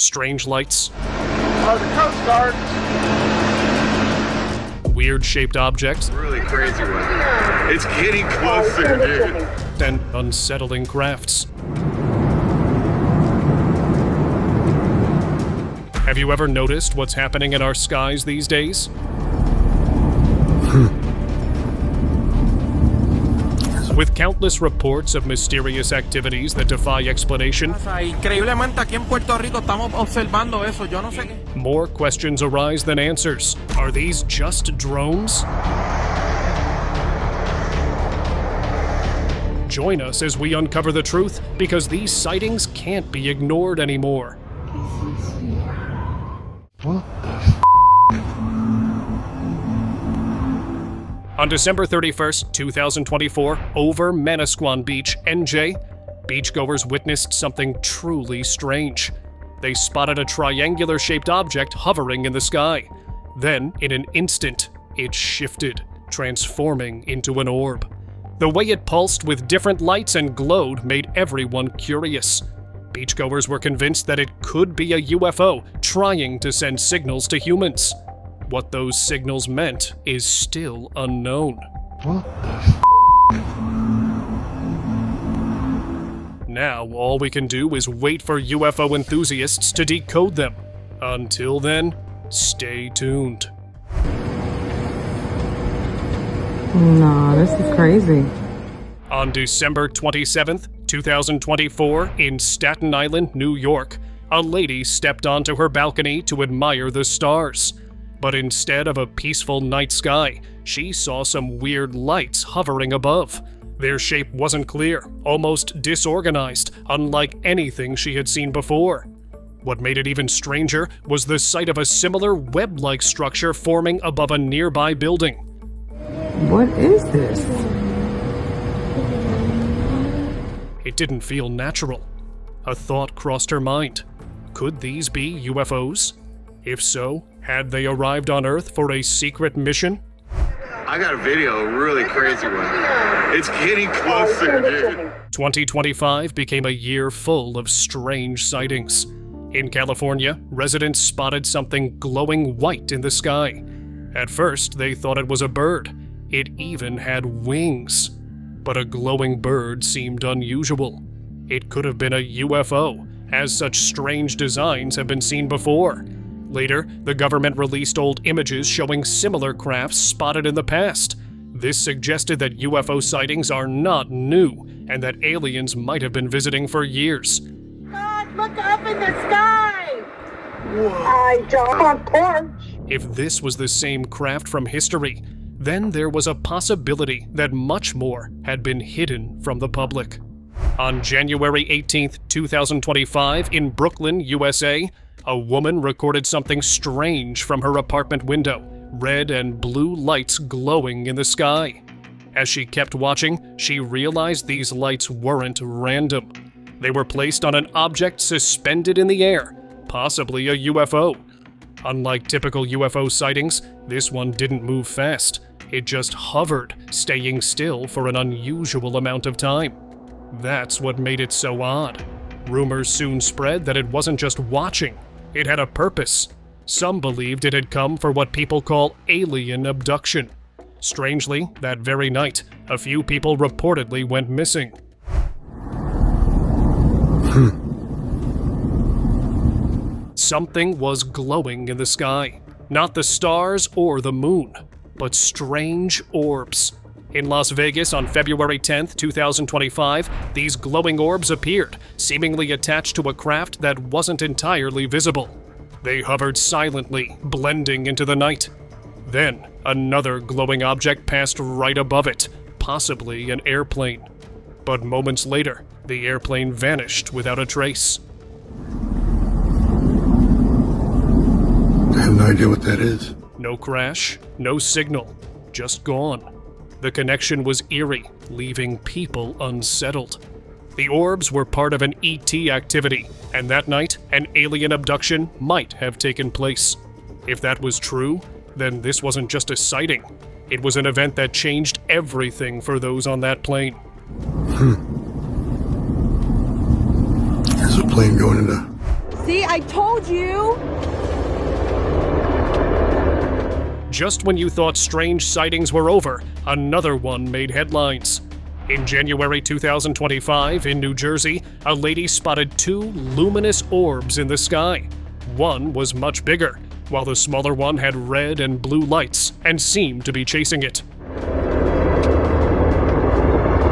strange lights, the Coast Guard. weird-shaped objects, Really crazy one. It's getting closer, dude. and unsettling crafts. Have you ever noticed what's happening in our skies these days? With countless reports of mysterious activities that defy explanation, Increíblemente aquí en Puerto Rico estamos observando eso, yo no sé qué. more questions arise than answers. Are these just drones? Join us as we uncover the truth, because these sightings can't be ignored anymore. On December 31st, 2024, over Manasquan Beach, NJ, beachgoers witnessed something truly strange. They spotted a triangular-shaped object hovering in the sky. Then, in an instant, it shifted, transforming into an orb. The way it pulsed with different lights and glowed made everyone curious. Beachgoers were convinced that it could be a UFO trying to send signals to humans. What those signals meant is still unknown. Now, all we can do is wait for UFO enthusiasts to decode them. Until then, stay tuned. No, this is crazy. On December 27th, 2024, in Staten Island, New York, a lady stepped onto her balcony to admire the stars. But instead of a peaceful night sky, she saw some weird lights hovering above. Their shape wasn't clear, almost disorganized, unlike anything she had seen before. What made it even stranger was the sight of a similar web-like structure forming above a nearby building. What is this? It didn't feel natural. A thought crossed her mind. Could these be UFOs? If so, had they arrived on Earth for a secret mission? I got a video, a really crazy one. It's getting closer, dude. 2025 became a year full of strange sightings. In California, residents spotted something glowing white in the sky. At first, they thought it was a bird. It even had wings. But a glowing bird seemed unusual. It could have been a UFO, as such strange designs have been seen before. Later, the government released old images showing similar crafts spotted in the past. This suggested that UFO sightings are not new, and that aliens might have been visiting for years. God, look up in the sky! I don't torch. If this was the same craft from history, then there was a possibility that much more had been hidden from the public. On January 18th, 2025, in Brooklyn, USA, a woman recorded something strange from her apartment window, red and blue lights glowing in the sky. As she kept watching, she realized these lights weren't random. They were placed on an object suspended in the air, possibly a UFO. Unlike typical UFO sightings, this one didn't move fast. It just hovered, staying still for an unusual amount of time. That's what made it so odd. Rumors soon spread that it wasn't just watching. It had a purpose. Some believed it had come for what people call alien abduction. Strangely, that very night, a few people reportedly went missing. Something was glowing in the sky. Not the stars or the moon, but strange orbs. In Las Vegas on February 10th, 2025, these glowing orbs appeared, seemingly attached to a craft that wasn't entirely visible. They hovered silently, blending into the night. Then, another glowing object passed right above it, possibly an airplane. But moments later, the airplane vanished without a trace. I have no idea what that is. No crash, no signal, just gone. The connection was eerie, leaving people unsettled. The orbs were part of an ET activity, and that night, an alien abduction might have taken place. If that was true, then this wasn't just a sighting. It was an event that changed everything for those on that plane. There's a plane going into See, I told you. Just when you thought strange sightings were over, another one made headlines. In January 2025, in New Jersey, a lady spotted 2 luminous orbs in the sky. One was much bigger, while the smaller one had red and blue lights and seemed to be chasing it.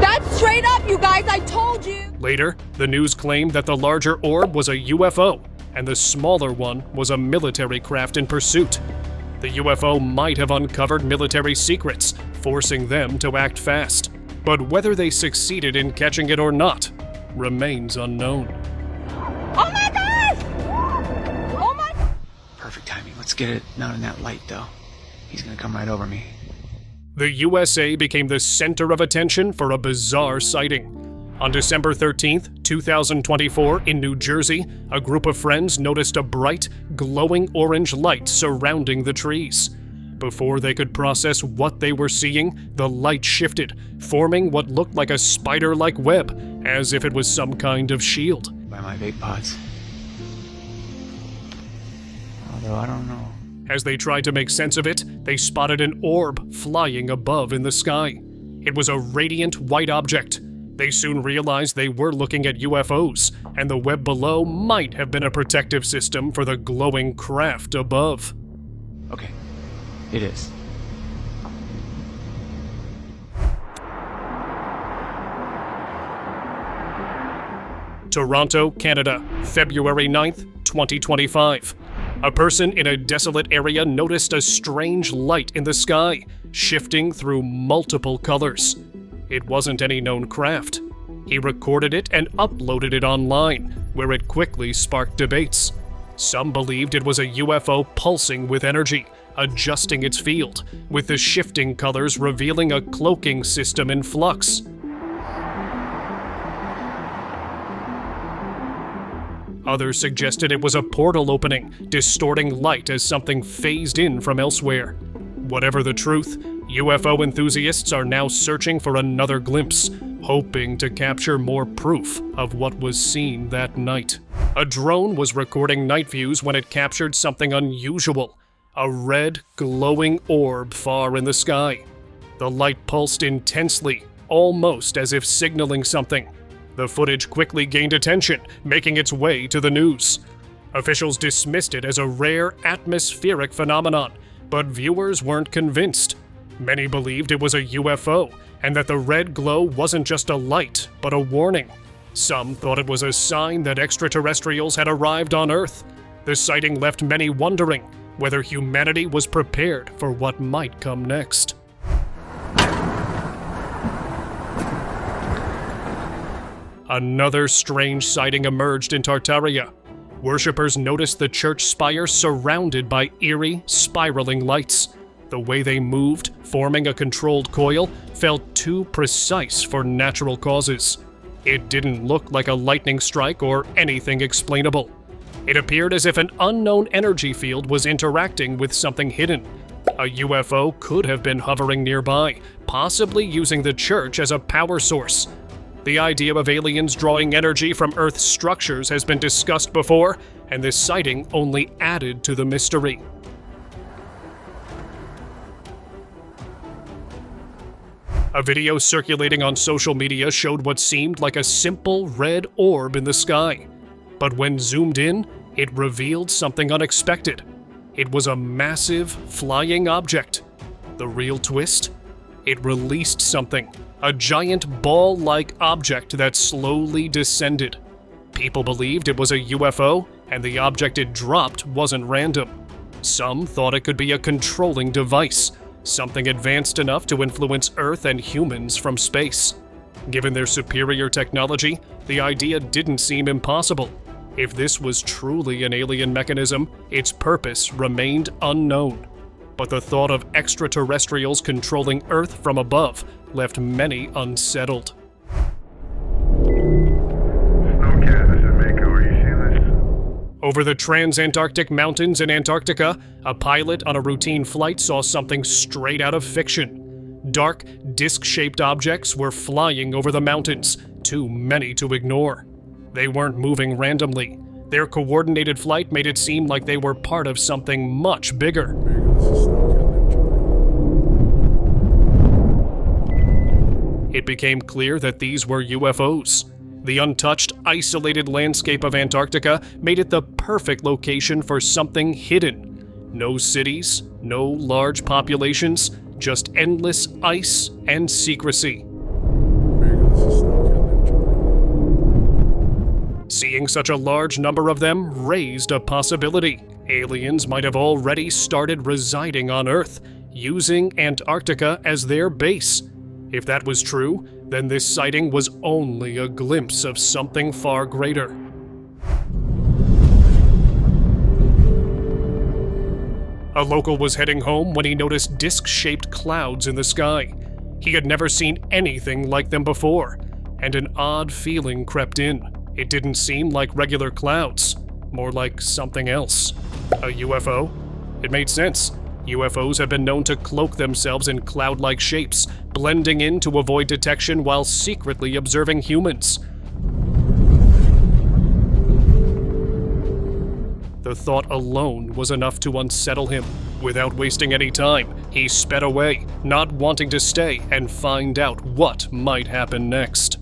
That's straight up, you guys, I told you. Later, the news claimed that the larger orb was a UFO, and the smaller one was a military craft in pursuit. The UFO might have uncovered military secrets, forcing them to act fast. But whether they succeeded in catching it or not remains unknown. Oh my gosh! Oh my... Perfect timing. Let's get it not in that light, though. He's gonna come right over me. The USA became the center of attention for a bizarre sighting. On December 13th, 2024, in New Jersey, a group of friends noticed a bright, glowing orange light surrounding the trees. Before they could process what they were seeing, the light shifted, forming what looked like a spider-like web, as if it was some kind of shield. By my vape pods. Although I don't know. As they tried to make sense of it, they spotted an orb flying above in the sky. It was a radiant white object. They soon realized they were looking at UFOs, and the web below might have been a protective system for the glowing craft above. Okay, it is. Toronto, Canada, February 9th, 2025. A person in a desolate area noticed a strange light in the sky, shifting through multiple colors. It wasn't any known craft. He recorded it and uploaded it online, where it quickly sparked debates. Some believed it was a UFO pulsing with energy, adjusting its field, with the shifting colors revealing a cloaking system in flux. Others suggested it was a portal opening, distorting light as something phased in from elsewhere. Whatever the truth, UFO enthusiasts are now searching for another glimpse, hoping to capture more proof of what was seen that night. A drone was recording night views when it captured something unusual, a red, glowing orb far in the sky. The light pulsed intensely, almost as if signaling something. The footage quickly gained attention, making its way to the news. Officials dismissed it as a rare atmospheric phenomenon, but viewers weren't convinced. Many believed it was a UFO, and that the red glow wasn't just a light, but a warning. Some thought it was a sign that extraterrestrials had arrived on Earth. The sighting left many wondering whether humanity was prepared for what might come next. Another strange sighting emerged in Tartaria. Worshippers noticed the church spire surrounded by eerie, spiraling lights. The way they moved, forming a controlled coil, felt too precise for natural causes. It didn't look like a lightning strike or anything explainable. It appeared as if an unknown energy field was interacting with something hidden. A UFO could have been hovering nearby, possibly using the church as a power source. The idea of aliens drawing energy from Earth's structures has been discussed before, and this sighting only added to the mystery. A video circulating on social media showed what seemed like a simple red orb in the sky. But when zoomed in, it revealed something unexpected. It was a massive, flying object. The real twist? It released something, a giant ball-like object that slowly descended. People believed it was a UFO, and the object it dropped wasn't random. Some thought it could be a controlling device, something advanced enough to influence Earth and humans from space. Given their superior technology, the idea didn't seem impossible. If this was truly an alien mechanism, its purpose remained unknown. But the thought of extraterrestrials controlling Earth from above left many unsettled. Snowcat, this is Mako. Are you seeing this? Over the transantarctic mountains in Antarctica, a pilot on a routine flight saw something straight out of fiction. Dark, disc-shaped objects were flying over the mountains, too many to ignore. They weren't moving randomly. Their coordinated flight made it seem like they were part of something much bigger. It became clear that these were UFOs. The untouched, isolated landscape of Antarctica made it the perfect location for something hidden. No cities, no large populations, just endless ice and secrecy. Seeing such a large number of them raised a possibility. Aliens might have already started residing on Earth, using Antarctica as their base. If that was true, then this sighting was only a glimpse of something far greater. A local was heading home when he noticed disc-shaped clouds in the sky. He had never seen anything like them before, and an odd feeling crept in. It didn't seem like regular clouds, more like something else. A UFO? It made sense. UFOs have been known to cloak themselves in cloud-like shapes, blending in to avoid detection while secretly observing humans. The thought alone was enough to unsettle him. Without wasting any time, he sped away, not wanting to stay and find out what might happen next.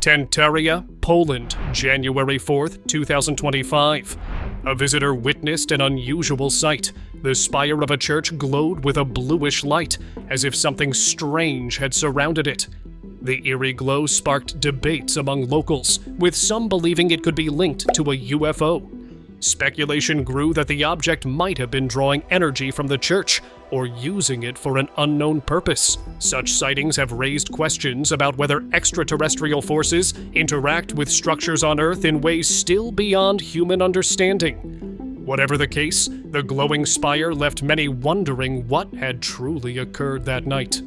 Tenteria, Poland, January 4th, 2025. A visitor witnessed an unusual sight. The spire of a church glowed with a bluish light, as if something strange had surrounded it. The eerie glow sparked debates among locals, with some believing it could be linked to a UFO. Speculation grew that the object might have been drawing energy from the church, or using it for an unknown purpose. Such sightings have raised questions about whether extraterrestrial forces interact with structures on Earth in ways still beyond human understanding. Whatever the case, the glowing spire left many wondering what had truly occurred that night.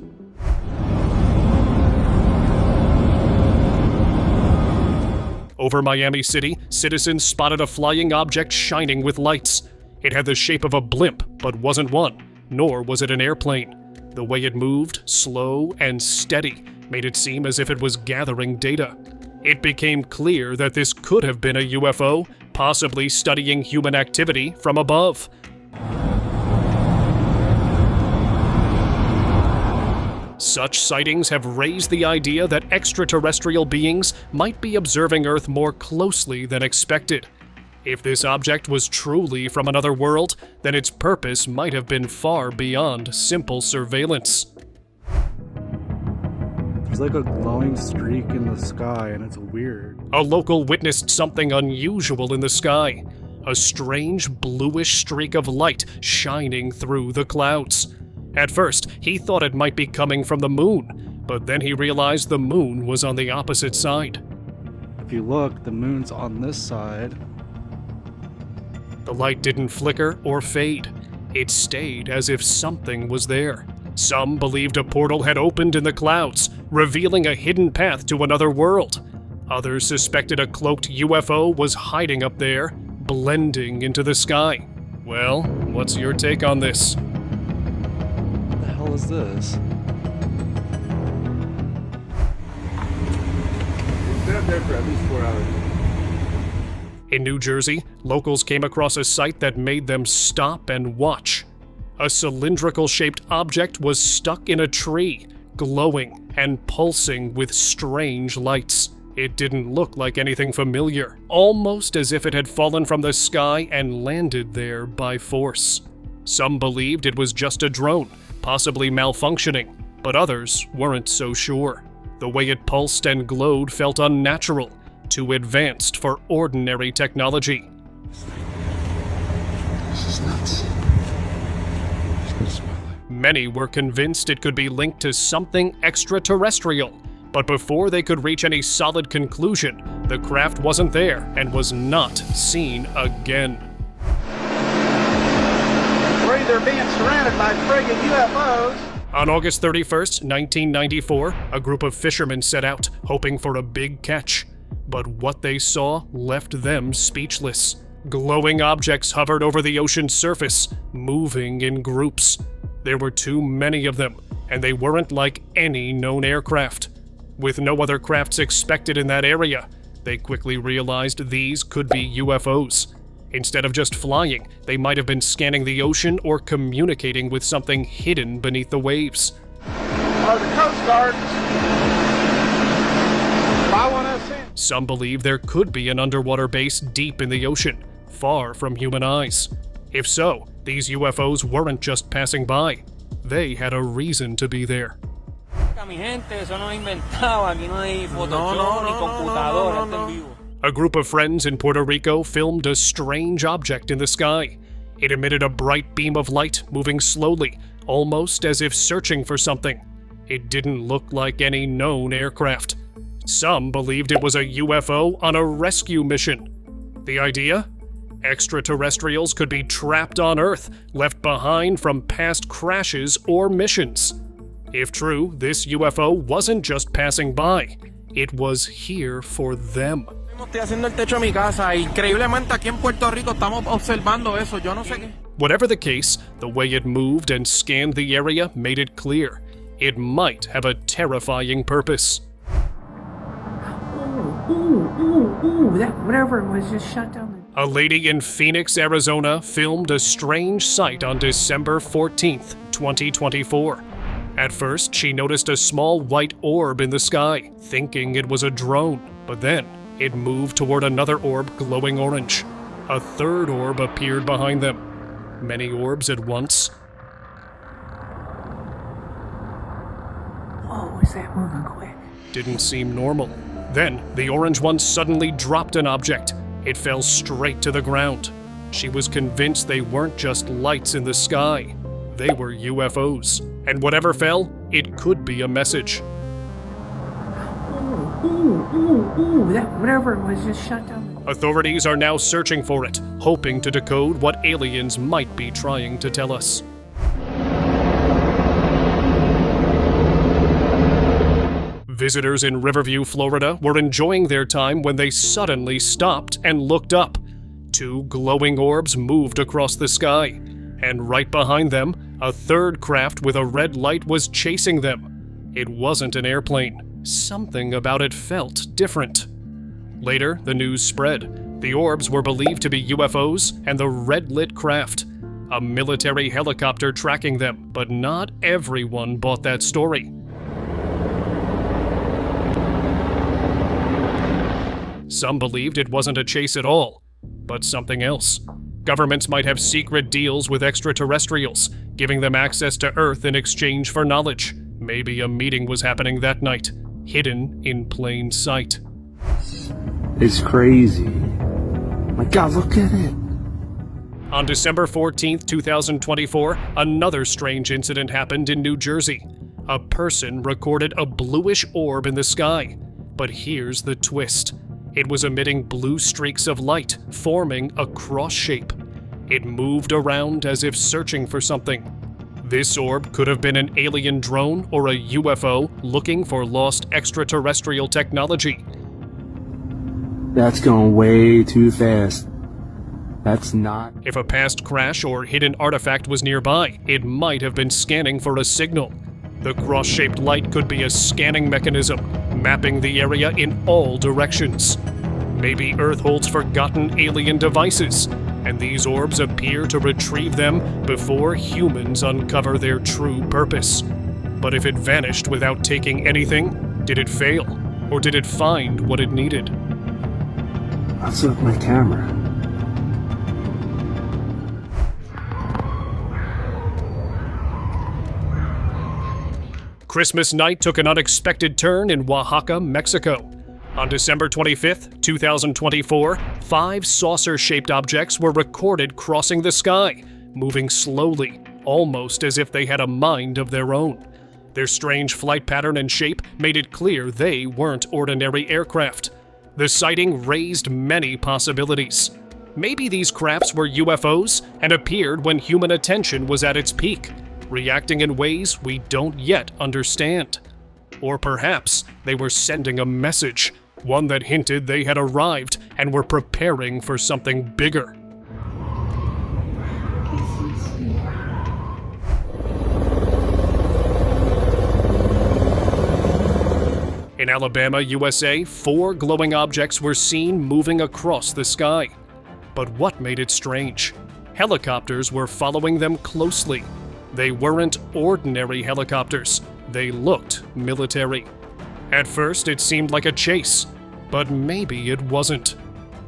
Over Miami City, citizens spotted a flying object shining with lights. It had the shape of a blimp, but wasn't one, nor was it an airplane. The way it moved, slow and steady, made it seem as if it was gathering data. It became clear that this could have been a UFO, possibly studying human activity from above. Such sightings have raised the idea that extraterrestrial beings might be observing Earth more closely than expected. If this object was truly from another world, then its purpose might have been far beyond simple surveillance. There's like a glowing streak in the sky, and it's weird. A local witnessed something unusual in the sky. A strange bluish streak of light shining through the clouds. At first, he thought it might be coming from the moon, but then he realized the moon was on the opposite side. If you look, the moon's on this side. The light didn't flicker or fade. It stayed as if something was there. Some believed a portal had opened in the clouds, revealing a hidden path to another world. Others suspected a cloaked UFO was hiding up there, blending into the sky. Well, what's your take on this? What the hell is this? It's been up there for at least 4 hours. In New Jersey, locals came across a sight that made them stop and watch. A cylindrical-shaped object was stuck in a tree, glowing and pulsing with strange lights. It didn't look like anything familiar, almost as if it had fallen from the sky and landed there by force. Some believed it was just a drone, possibly malfunctioning, but others weren't so sure. The way it pulsed and glowed felt unnatural, too advanced for ordinary technology. This is nuts. Many were convinced it could be linked to something extraterrestrial, but before they could reach any solid conclusion, the craft wasn't there and was not seen again. We're either being surrounded by friggin' UFOs. On August 31st, 1994, a group of fishermen set out, hoping for a big catch. But what they saw left them speechless. Glowing objects hovered over the ocean's surface, moving in groups. There were too many of them, and they weren't like any known aircraft. With no other crafts expected in that area, they quickly realized these could be UFOs. Instead of just flying, they might have been scanning the ocean or communicating with something hidden beneath the waves. The Coast Guard. I want to see. Some believe there could be an underwater base deep in the ocean, far from human eyes. If so, these UFOs weren't just passing by. They had a reason to be there. A group of friends in Puerto Rico filmed a strange object in the sky. It emitted a bright beam of light, moving slowly, almost as if searching for something. It didn't look like any known aircraft. Some believed it was a UFO on a rescue mission. The idea? Extraterrestrials could be trapped on Earth, left behind from past crashes or missions. If true, this UFO wasn't just passing by. It was here for them. Estoy haciendo el techo de mi casa. Increíblemente aquí en Puerto Rico estamos observando eso. Yo no sé qué. Whatever the case, the way it moved and scanned the area made it clear. It might have a terrifying purpose. Ooh, that whatever it was just shut down. A lady in Phoenix, Arizona filmed a strange sight on December 14th, 2024. At first, she noticed a small white orb in the sky, thinking it was a drone, but then it moved toward another orb glowing orange. A third orb appeared behind them. Many orbs at once. Oh, is that moving quick? Didn't seem normal. Then, the orange one suddenly dropped an object. It fell straight to the ground. She was convinced they weren't just lights in the sky. They were UFOs. And whatever fell, it could be a message. Ooh, that whatever it was just shut down. Authorities are now searching for it, hoping to decode what aliens might be trying to tell us. Visitors in Riverview, Florida were enjoying their time when they suddenly stopped and looked up. Two glowing orbs moved across the sky, and right behind them, a third craft with a red light was chasing them. It wasn't an airplane. Something about it felt different. Later, the news spread. The orbs were believed to be UFOs and the red-lit craft. A military helicopter tracking them, but not everyone bought that story. Some believed it wasn't a chase at all, but something else. Governments might have secret deals with extraterrestrials, giving them access to Earth in exchange for knowledge. Maybe a meeting was happening that night, hidden in plain sight. It's crazy. My God, look at it. On December 14th, 2024, another strange incident happened in New Jersey. A person recorded a bluish orb in the sky. But here's the twist. It was emitting blue streaks of light, forming a cross shape. It moved around as if searching for something. This orb could have been an alien drone or a UFO looking for lost extraterrestrial technology. That's going way too fast. That's not. If a past crash or hidden artifact was nearby, it might have been scanning for a signal. The cross-shaped light could be a scanning mechanism, mapping the area in all directions. Maybe Earth holds forgotten alien devices, and these orbs appear to retrieve them before humans uncover their true purpose. But if it vanished without taking anything, did it fail? Or did it find what it needed? What's up with my camera? Christmas night took an unexpected turn in Oaxaca, Mexico. On December 25th, 2024, 5 saucer-shaped objects were recorded crossing the sky, moving slowly, almost as if they had a mind of their own. Their strange flight pattern and shape made it clear they weren't ordinary aircraft. The sighting raised many possibilities. Maybe these crafts were UFOs and appeared when human attention was at its peak, reacting in ways we don't yet understand. Or perhaps they were sending a message, one that hinted they had arrived and were preparing for something bigger. In Alabama, USA, 4 glowing objects were seen moving across the sky. But what made it strange? Helicopters were following them closely. They weren't ordinary helicopters. They looked military. At first, it seemed like a chase, but maybe it wasn't.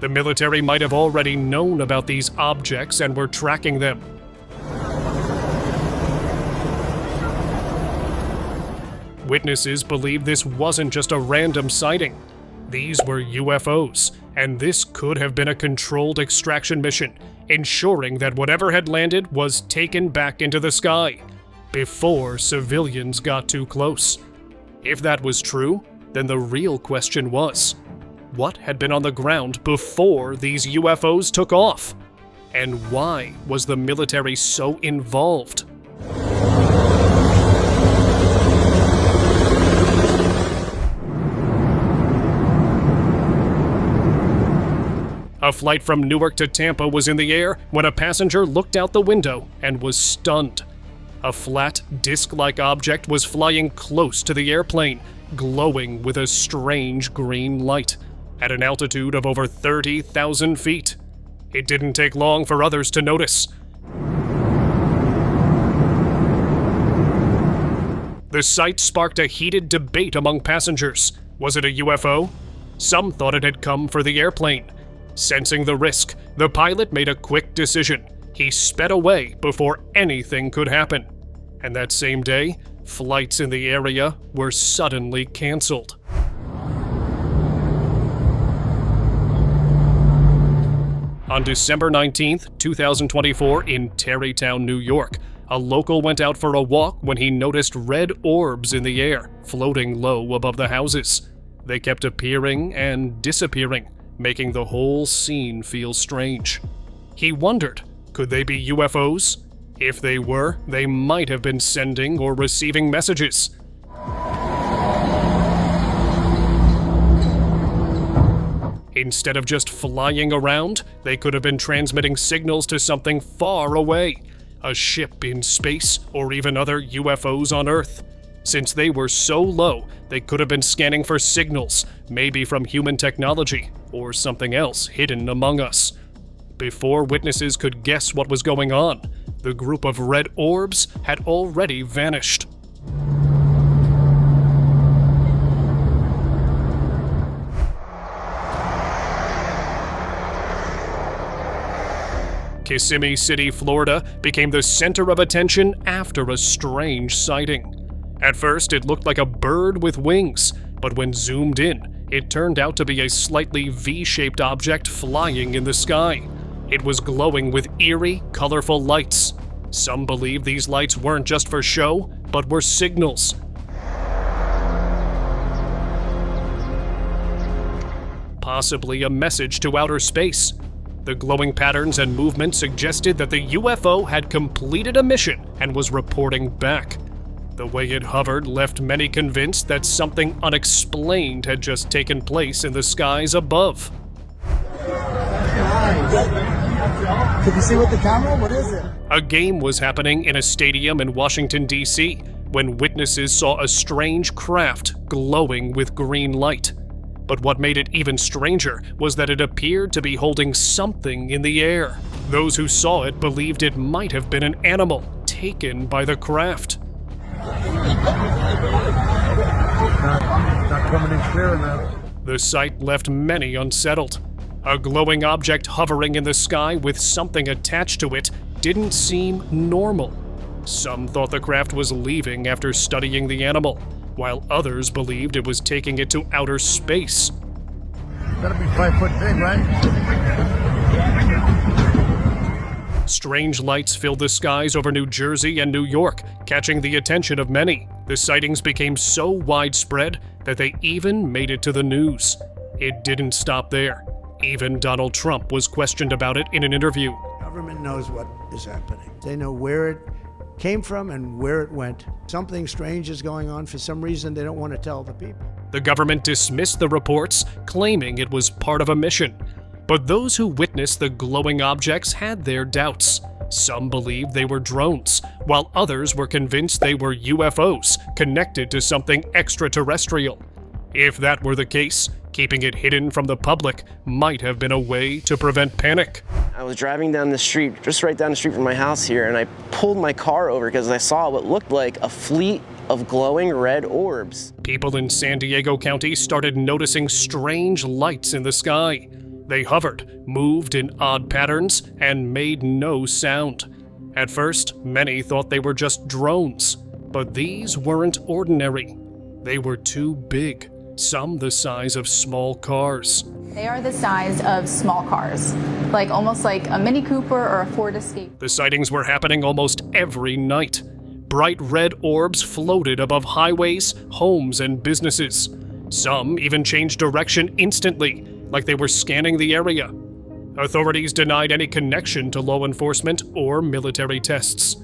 The military might have already known about these objects and were tracking them. Witnesses believe this wasn't just a random sighting. These were UFOs, and this could have been a controlled extraction mission, ensuring that whatever had landed was taken back into the sky before civilians got too close. If that was true, then the real question was, what had been on the ground before these UFOs took off? And why was the military so involved? A flight from Newark to Tampa was in the air when a passenger looked out the window and was stunned. A flat, disc-like object was flying close to the airplane, glowing with a strange green light, at an altitude of over 30,000 feet. It didn't take long for others to notice. The sight sparked a heated debate among passengers. Was it a UFO? Some thought it had come for the airplane. Sensing the risk, the pilot made a quick decision. He sped away before anything could happen. And that same day, flights in the area were suddenly canceled. On December 19, 2024, in Tarrytown, New York, a local went out for a walk when he noticed red orbs in the air, floating low above the houses. They kept appearing and disappearing, making the whole scene feel strange. He wondered, could they be UFOs? If they were, they might have been sending or receiving messages. Instead of just flying around, they could have been transmitting signals to something far away, a ship in space or even other UFOs on Earth. Since they were so low, they could have been scanning for signals, maybe from human technology or something else hidden among us. Before witnesses could guess what was going on, the group of red orbs had already vanished. Kissimmee City, Florida, became the center of attention after a strange sighting. At first, it looked like a bird with wings, but when zoomed in, it turned out to be a slightly V-shaped object flying in the sky. It was glowing with eerie, colorful lights. Some believe these lights weren't just for show, but were signals. Possibly a message to outer space. The glowing patterns and movement suggested that the UFO had completed a mission and was reporting back. The way it hovered left many convinced that something unexplained had just taken place in the skies above. Can you see with the camera? What is it? A game was happening in a stadium in Washington, D.C., when witnesses saw a strange craft glowing with green light. But what made it even stranger was that it appeared to be holding something in the air. Those who saw it believed it might have been an animal taken by the craft. Not coming in clear enough. The sight left many unsettled. A glowing object hovering in the sky with something attached to it didn't seem normal. Some thought the craft was leaving after studying the animal, while others believed it was taking it to outer space. Gotta be 5 foot big, right? Strange lights filled the skies over New Jersey and New York, catching the attention of many. The sightings became so widespread that they even made it to the news. It didn't stop there. Even Donald Trump was questioned about it in an interview. Government knows what is happening. They know where it came from and where it went. Something strange is going on. For some reason, they don't want to tell the people. The government dismissed the reports, claiming it was part of a mission. But those who witnessed the glowing objects had their doubts. Some believed they were drones, while others were convinced they were UFOs connected to something extraterrestrial. If that were the case, keeping it hidden from the public might have been a way to prevent panic. I was driving down the street, just right down the street from my house here, and I pulled my car over because I saw what looked like a fleet of glowing red orbs. People in San Diego County started noticing strange lights in the sky. They hovered, moved in odd patterns, and made no sound. At first, many thought they were just drones, but these weren't ordinary. They were too big, some the size of small cars. They are the size of small cars, almost like a Mini Cooper or a Ford Escape. The sightings were happening almost every night. Bright red orbs floated above highways, homes, and businesses. Some even changed direction instantly, like they were scanning the area. Authorities denied any connection to law enforcement or military tests.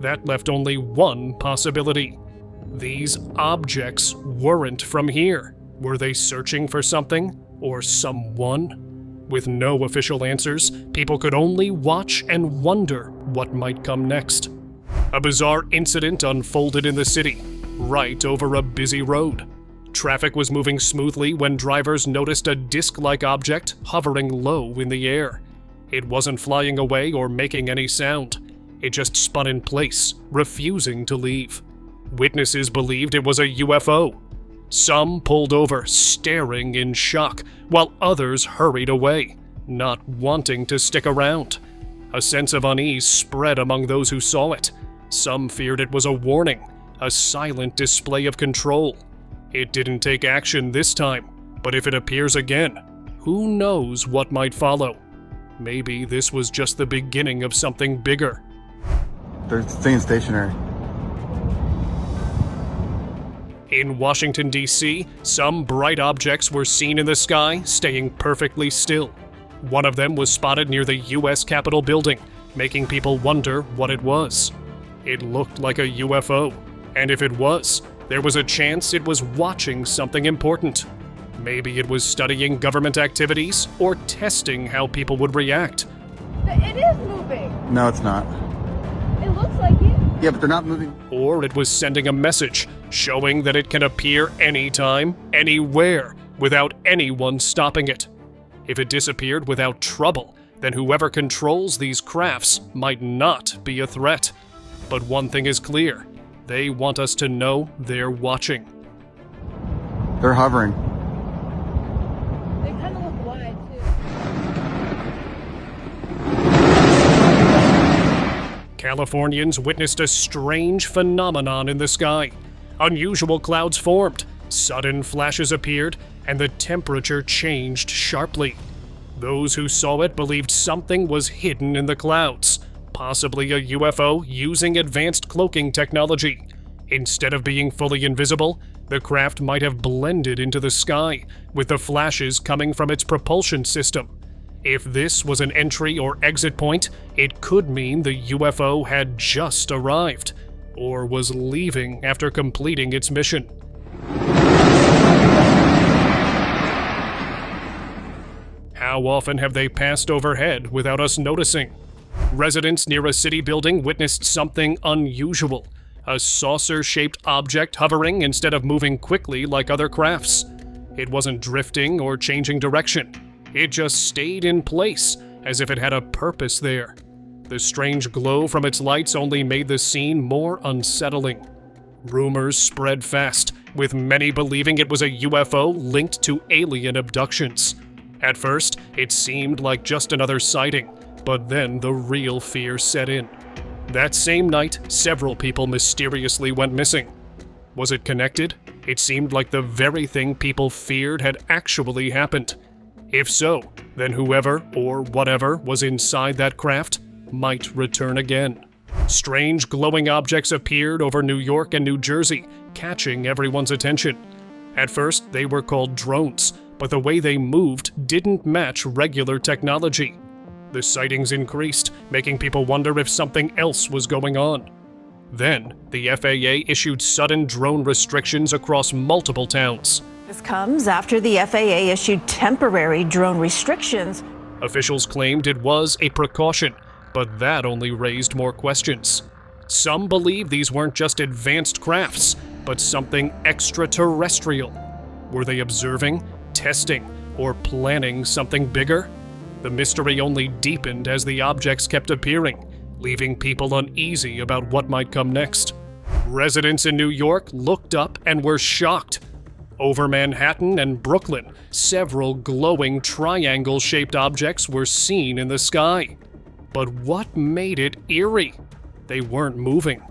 That left only one possibility. These objects weren't from here. Were they searching for something or someone? With no official answers, people could only watch and wonder what might come next. A bizarre incident unfolded in the city, right over a busy road. Traffic was moving smoothly when drivers noticed a disc-like object hovering low in the air. It wasn't flying away or making any sound. It just spun in place, refusing to leave. Witnesses believed it was a UFO. Some pulled over, staring in shock, while others hurried away, not wanting to stick around. A sense of unease spread among those who saw it. Some feared it was a warning, a silent display of control. It didn't take action this time, but if it appears again, who knows what might follow? Maybe this was just the beginning of something bigger. They're staying stationary. In Washington, D.C., some bright objects were seen in the sky, staying perfectly still. One of them was spotted near the U.S. Capitol building, making people wonder what it was. It looked like a UFO, and if it was, there was a chance it was watching something important. Maybe it was studying government activities or testing how people would react. It is moving. No, it's not. It looks like it. Yeah, but they're not moving. Or it was sending a message showing that it can appear anytime, anywhere, without anyone stopping it. If it disappeared without trouble, then whoever controls these crafts might not be a threat. But one thing is clear. They want us to know they're watching. They're hovering. They kind of look wide, too. Californians witnessed a strange phenomenon in the sky. Unusual clouds formed, sudden flashes appeared, and the temperature changed sharply. Those who saw it believed something was hidden in the clouds, possibly a UFO using advanced cloaking technology. Instead of being fully invisible, the craft might have blended into the sky, with the flashes coming from its propulsion system. If this was an entry or exit point, it could mean the UFO had just arrived, or was leaving after completing its mission. How often have they passed overhead without us noticing? Residents near a city building witnessed something unusual. A saucer-shaped object hovering instead of moving quickly like other crafts. It wasn't drifting or changing direction. It just stayed in place, as if it had a purpose there. The strange glow from its lights only made the scene more unsettling. Rumors spread fast, with many believing it was a UFO linked to alien abductions. At first, it seemed like just another sighting, but then the real fear set in. That same night, several people mysteriously went missing. Was it connected? It seemed like the very thing people feared had actually happened. If so, then whoever or whatever was inside that craft might return again. Strange glowing objects appeared over New York and New Jersey, catching everyone's attention. At first, they were called drones, but the way they moved didn't match regular technology. The sightings increased, making people wonder if something else was going on. Then, the FAA issued sudden drone restrictions across multiple towns. This comes after the FAA issued temporary drone restrictions. Officials claimed it was a precaution, but that only raised more questions. Some believe these weren't just advanced crafts, but something extraterrestrial. Were they observing, testing, or planning something bigger? The mystery only deepened as the objects kept appearing, leaving people uneasy about what might come next. Residents in New York looked up and were shocked. Over Manhattan and Brooklyn, several glowing triangle-shaped objects were seen in the sky. But what made it eerie? They weren't moving.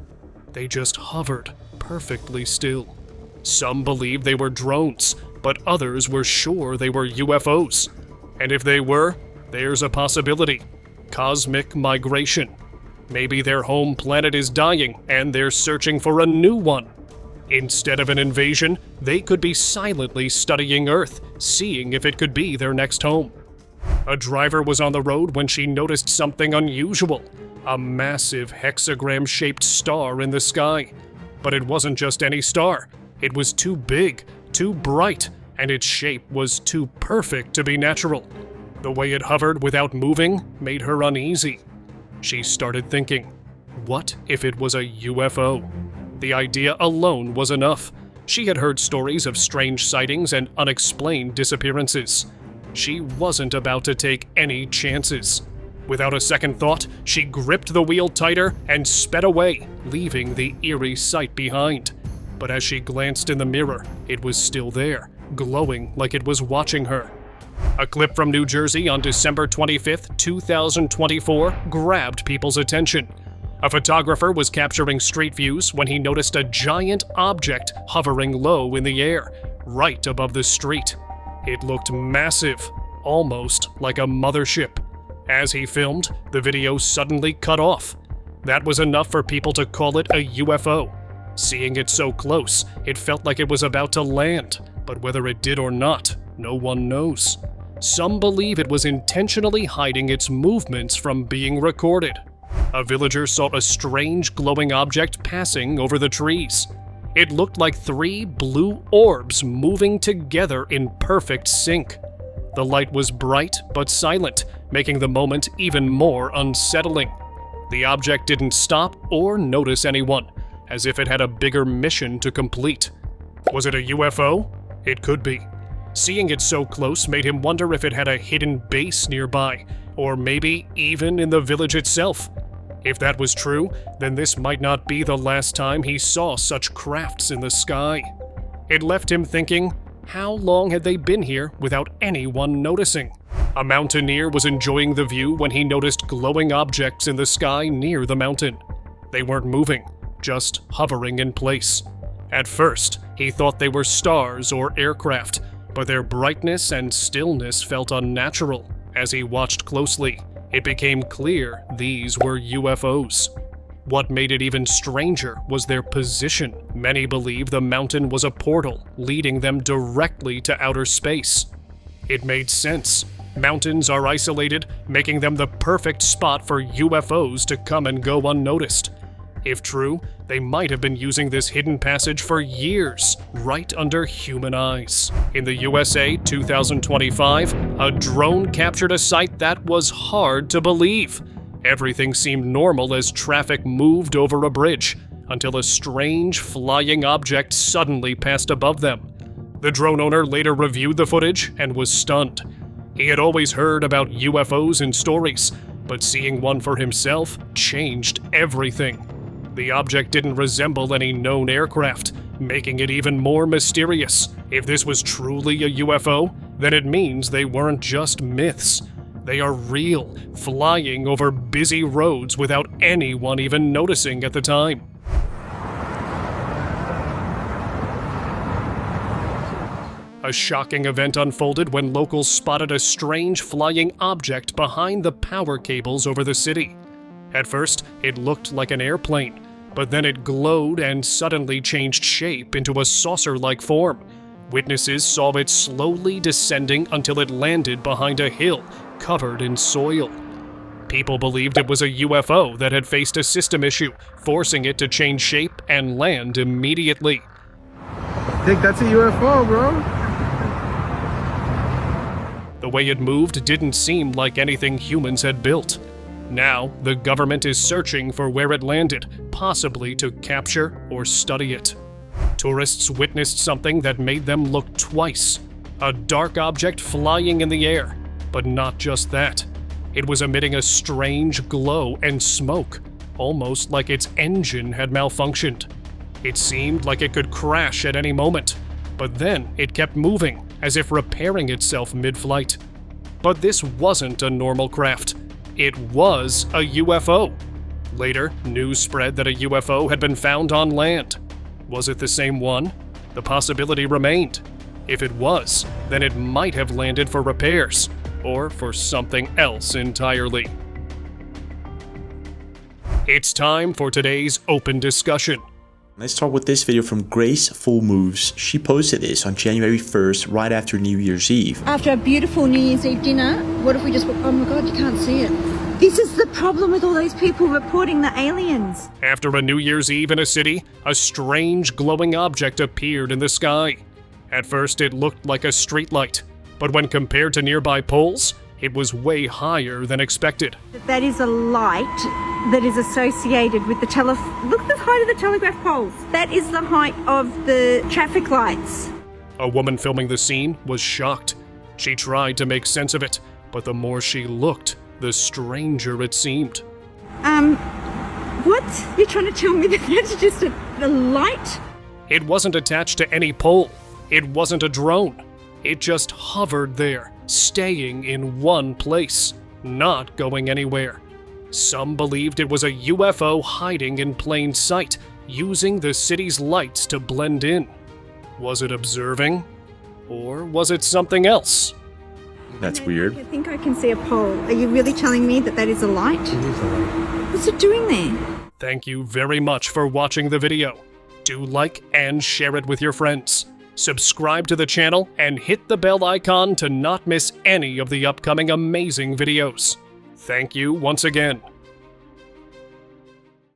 They just hovered perfectly still. Some believed they were drones, but others were sure they were UFOs. And if they were, there's a possibility. Cosmic migration. Maybe their home planet is dying and they're searching for a new one. Instead of an invasion, they could be silently studying Earth, seeing if it could be their next home. A driver was on the road when she noticed something unusual. A massive hexagram-shaped star in the sky. But it wasn't just any star. It was too big, too bright, and its shape was too perfect to be natural. The way it hovered without moving made her uneasy. She started thinking, what if it was a UFO? The idea alone was enough. She had heard stories of strange sightings and unexplained disappearances. She wasn't about to take any chances. Without a second thought, she gripped the wheel tighter and sped away, leaving the eerie sight behind. But as she glanced in the mirror, it was still there, glowing like it was watching her. A clip from New Jersey on December 25, 2024 grabbed people's attention. A photographer was capturing street views when he noticed a giant object hovering low in the air, right above the street. It looked massive, almost like a mothership. As he filmed, the video suddenly cut off. That was enough for people to call it a UFO. Seeing it so close, it felt like it was about to land, but whether it did or not, no one knows. Some believe it was intentionally hiding its movements from being recorded. A villager saw a strange glowing object passing over the trees. It looked like 3 blue orbs moving together in perfect sync. The light was bright but silent, making the moment even more unsettling. The object didn't stop or notice anyone, as if it had a bigger mission to complete. Was it a UFO? It could be. Seeing it so close made him wonder if it had a hidden base nearby, or maybe even in the village itself. If that was true, then this might not be the last time he saw such crafts in the sky. It left him thinking, how long had they been here without anyone noticing? A mountaineer was enjoying the view when he noticed glowing objects in the sky near the mountain. They weren't moving, just hovering in place. At first, he thought they were stars or aircraft, but their brightness and stillness felt unnatural. As he watched closely, it became clear these were UFOs. What made it even stranger was their position. Many believe the mountain was a portal, leading them directly to outer space. It made sense. Mountains are isolated, making them the perfect spot for UFOs to come and go unnoticed. If true, they might have been using this hidden passage for years, right under human eyes. In the USA 2025, a drone captured a sight that was hard to believe. Everything seemed normal as traffic moved over a bridge, until a strange flying object suddenly passed above them. The drone owner later reviewed the footage and was stunned. He had always heard about UFOs in stories, but seeing one for himself changed everything. The object didn't resemble any known aircraft, making it even more mysterious. If this was truly a UFO, then it means they weren't just myths. They are real, flying over busy roads without anyone even noticing at the time. A shocking event unfolded when locals spotted a strange flying object behind the power cables over the city. At first, it looked like an airplane, but then it glowed and suddenly changed shape into a saucer-like form. Witnesses saw it slowly descending until it landed behind a hill covered in soil. People believed it was a UFO that had faced a system issue, forcing it to change shape and land immediately. I think that's a UFO, bro. The way it moved didn't seem like anything humans had built. Now, the government is searching for where it landed, possibly to capture or study it. Tourists witnessed something that made them look twice. A dark object flying in the air. But not just that. It was emitting a strange glow and smoke, almost like its engine had malfunctioned. It seemed like it could crash at any moment, but then it kept moving, as if repairing itself mid-flight. But this wasn't a normal craft. It was a UFO. Later, news spread that a UFO had been found on land. Was it the same one? The possibility remained. If it was, then it might have landed for repairs, or for something else entirely. It's time for today's open discussion. Let's start with this video from Grace Full Moves. She posted this on January 1st, right after New Year's Eve. After a beautiful New Year's Eve dinner, what if we just... Oh my God, you can't see it. This is the problem with all those people reporting the aliens. After a New Year's Eve in a city, a strange glowing object appeared in the sky. At first, it looked like a streetlight, but when compared to nearby poles, it was way higher than expected. That is a light that is associated with the Look at the height of the telegraph poles. That is the height of the traffic lights. A woman filming the scene was shocked. She tried to make sense of it, but the more she looked, the stranger it seemed. What? You're trying to tell me that that's just a light? It wasn't attached to any pole. It wasn't a drone. It just hovered there, staying in one place, not going anywhere. Some believed it was a UFO hiding in plain sight, using the city's lights to blend in. Was it observing? Or was it something else? That's weird. I think I can see a pole. Are you really telling me that that is a light? It is a light. What's it doing there? Thank you very much for watching the video. Do like and share it with your friends. Subscribe to the channel and hit the bell icon to not miss any of the upcoming amazing videos. Thank you once again.